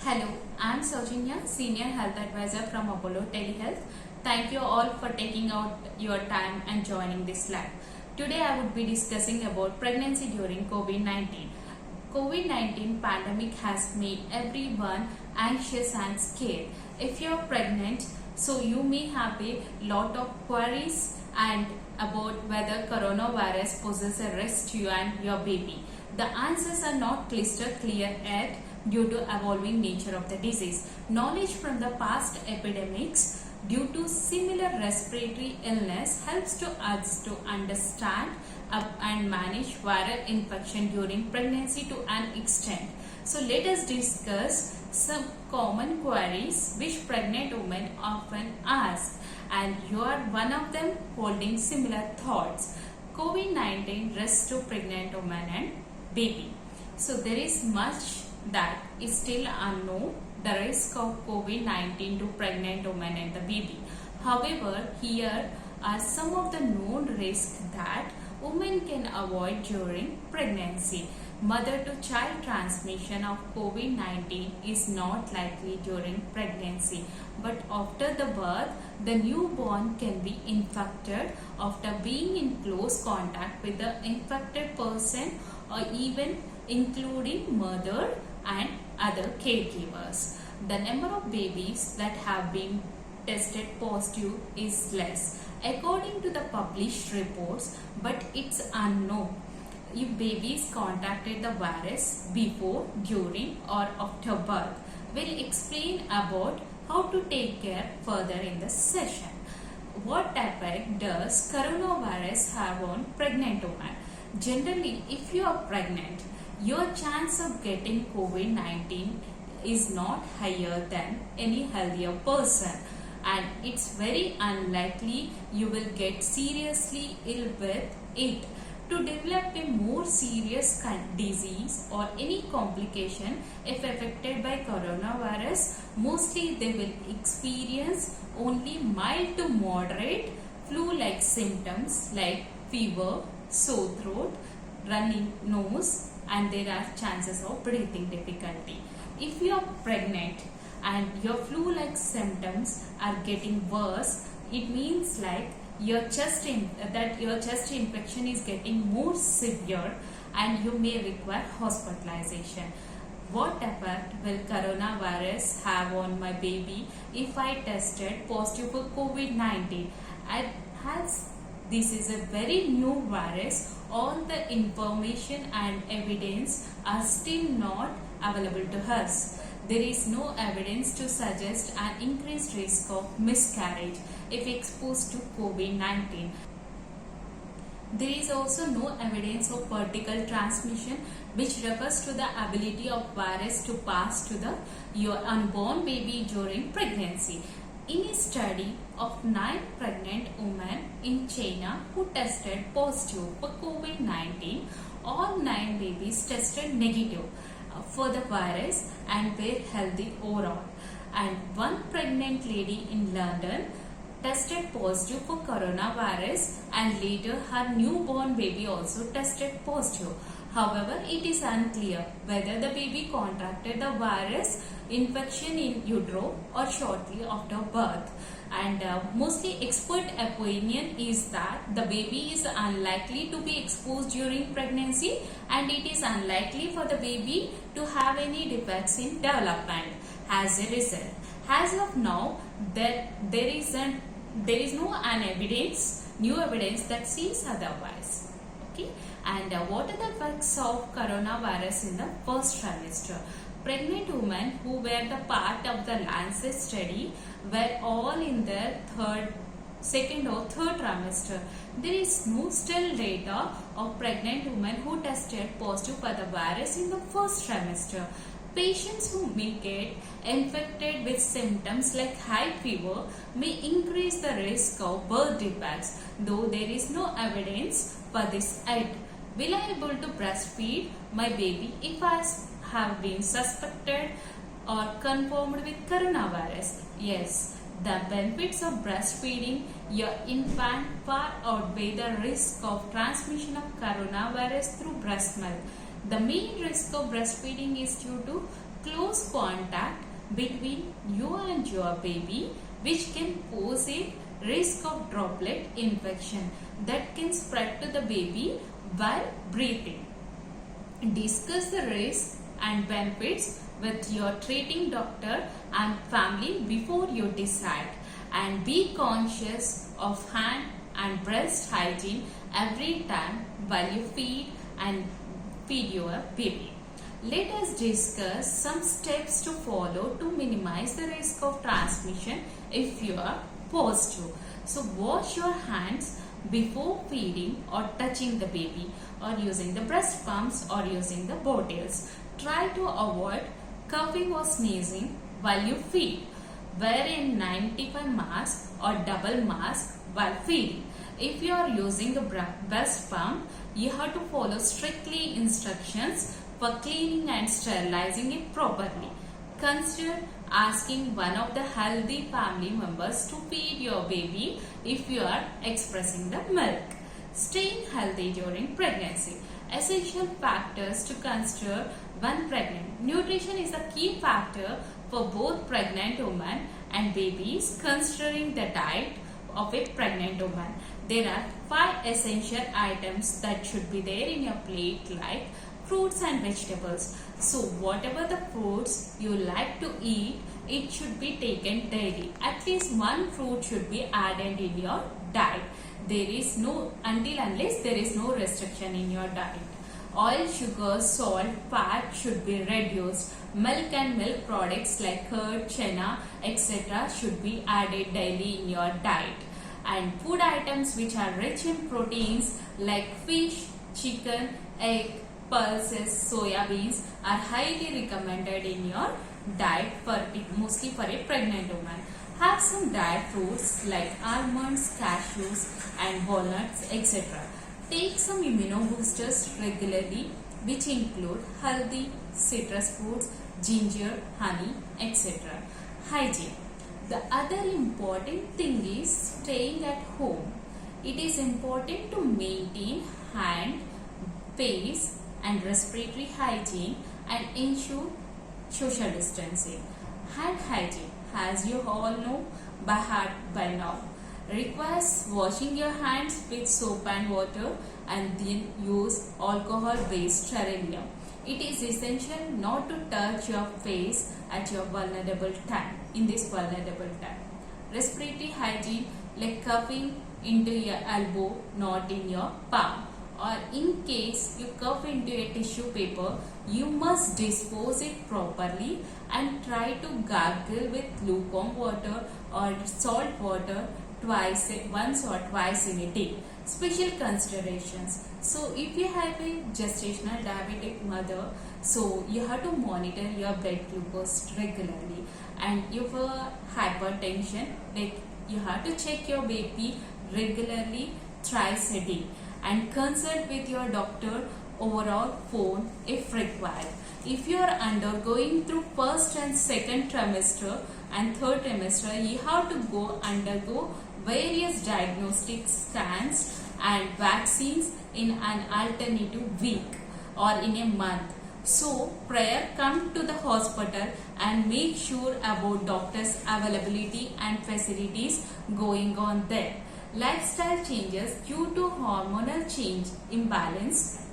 Hello, I am Saujanya, Senior Health Advisor from Apollo Telehealth. Thank you all for taking out your time and joining this live. Today I would be discussing about pregnancy during COVID-19. COVID-19 pandemic has made everyone anxious and scared. If you are pregnant, so you may have a lot of queries and about whether coronavirus poses a risk to you and your baby. The answers are not crystal clear yet due to evolving nature of the disease. Knowledge from the past epidemics due to similar respiratory illness helps to us to understand and manage viral infection during pregnancy to an extent. So let us discuss some common queries which pregnant women often ask, and you are one of them holding similar thoughts. COVID-19 risk to pregnant women and baby. So there is much that is still unknown, the risk of COVID-19 to pregnant women and the baby. However, here are some of the known risks that women can avoid during pregnancy. Mother to child transmission of COVID-19 is not likely during pregnancy, but after the birth, the newborn can be infected after being in close contact with the infected person, or even including mother and other caregivers. The number of babies that have been tested positive is less according to the published reports, but it's unknown if babies contacted the virus before, during or after birth. We'll explain about how to take care further in this session. What effect does coronavirus have on pregnant women? Generally, if you are pregnant, your chance of getting COVID-19 is not higher than any healthier person, and it's very unlikely you will get seriously ill with it. To develop a more serious disease or any complication if affected by coronavirus, mostly they will experience only mild to moderate flu-like symptoms like fever, sore throat, running nose, and there are chances of breathing difficulty. If you are pregnant and your flu-like symptoms are getting worse, it means like your chest infection is getting more severe and you may require hospitalization. What effect will coronavirus have on my baby if I tested positive for COVID-19? As this is a very new virus, all the information and evidence are still not available to us. There is no evidence to suggest an increased risk of miscarriage if exposed to COVID-19. There is also no evidence of vertical transmission, which refers to the ability of virus to pass to your unborn baby during pregnancy. In a study of 9 pregnant women in China who tested positive for COVID-19, all 9 babies tested negative for the virus and were healthy overall. And one pregnant lady in London tested positive for coronavirus, and later her newborn baby also tested positive. However, it is unclear whether the baby contracted the virus infection in utero or shortly after birth. And mostly expert opinion is that the baby is unlikely to be exposed during pregnancy, and it is unlikely for the baby to have any defects in development as a result. As of now, there is no new evidence that says otherwise. Okay, and what are the effects of coronavirus in the first trimester? Pregnant women who were the part of the Lancet study were all in their second or third trimester. There is no still data of pregnant women who tested positive for the virus in the first trimester. Patients who may get infected with symptoms like high fever may increase the risk of birth defects, though there is no evidence for this yet. Will I be able to breastfeed my baby if I have been suspected or confirmed with coronavirus? Yes. The benefits of breastfeeding your infant far outweigh the risk of transmission of coronavirus through breast milk. The main risk of breastfeeding is due to close contact between you and your baby, which can pose a risk of droplet infection that can spread to the baby while breathing. Discuss the risks and benefits with your treating doctor and family before you decide, and be conscious of hand and breast hygiene every time while you feed your baby. Let us discuss some steps to follow to minimize the risk of transmission if you are positive. So wash your hands before feeding or touching the baby, or using the breast pumps or using the bottles. Try to avoid coughing or sneezing while you feed. Wear a 95 mask or double mask while feeding. If you are using a breast pump, you have to follow strictly instructions for cleaning and sterilizing it properly. Consider asking one of the healthy family members to feed your baby if you are expressing the milk. Staying healthy during pregnancy. Essential factors to consider when pregnant. Nutrition is a key factor for both pregnant women and babies. Considering the diet of a pregnant woman, there are 5 essential items that should be there in your plate, like fruits and vegetables. So whatever the fruits you like to eat, it should be taken daily. At least one fruit should be added in your diet. There is no, unless there is no restriction in your diet. Oil, sugar, salt, fat should be reduced. Milk and milk products like curd, chana, etc. should be added daily in your diet. And food items which are rich in proteins like fish, chicken, egg, pulses, soya beans are highly recommended in your diet, mostly for a pregnant woman. Have some dried fruits like almonds, cashews and walnuts, etc. Take some immunoboosters regularly, which include healthy citrus fruits, ginger, honey, etc. Hygiene. The other important thing is staying at home. It is important to maintain hand, face and respiratory hygiene and ensure social distancing. Hand hygiene, as you all know by heart by now, requires washing your hands with soap and water and then use alcohol-based sterilum. It is essential not to touch your face at your vulnerable time, in this vulnerable time. Respiratory hygiene, like coughing into your elbow, not in your palm. Or in case you cough into a tissue paper, you must dispose it properly and try to gargle with lukewarm water or salt water once or twice in a day. Special considerations. So if you have a gestational diabetic mother, so you have to monitor your blood glucose regularly. And if hypertension, like you have to check your baby regularly thrice a day. And consult with your doctor over our phone if required. If you are undergoing through first and second trimester and third trimester, you have to undergo various diagnostic scans and vaccines in an alternative week or in a month. So prior, come to the hospital and make sure about doctor's availability and facilities going on there. Lifestyle changes due to hormonal change imbalance,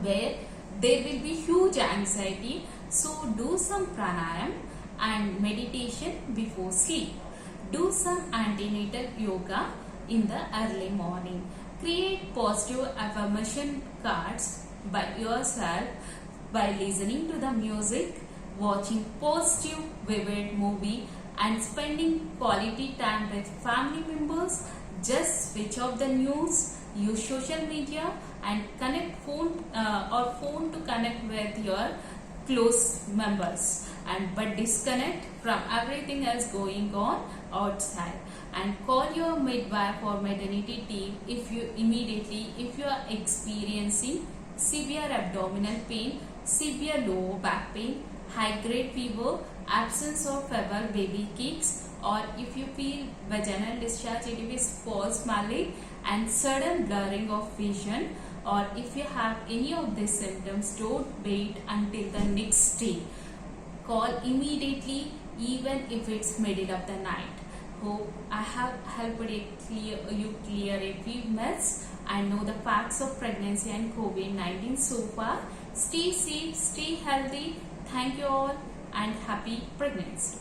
where there will be huge anxiety. So do some pranayam and meditation before sleep. Do some antenatal yoga in the early morning. Create positive affirmation cards by yourself by listening to the music, watching positive vivid movie and spending quality time with family members. Just switch off the news, use social media and connect phone to connect with your close members, but disconnect from everything else going on outside, and call your midwife or maternity team if you are experiencing severe abdominal pain, severe lower back pain, high grade fever, absence of fever, baby kicks, or if you feel vaginal discharge, it is false smelling and sudden blurring of vision, or if you have any of these symptoms, don't wait until the next day. Call immediately even if it's middle of the night. Hope I have helped you clear a few myths and know the facts of pregnancy and COVID-19 so far. Stay safe, stay healthy. Thank you all and happy pregnancy.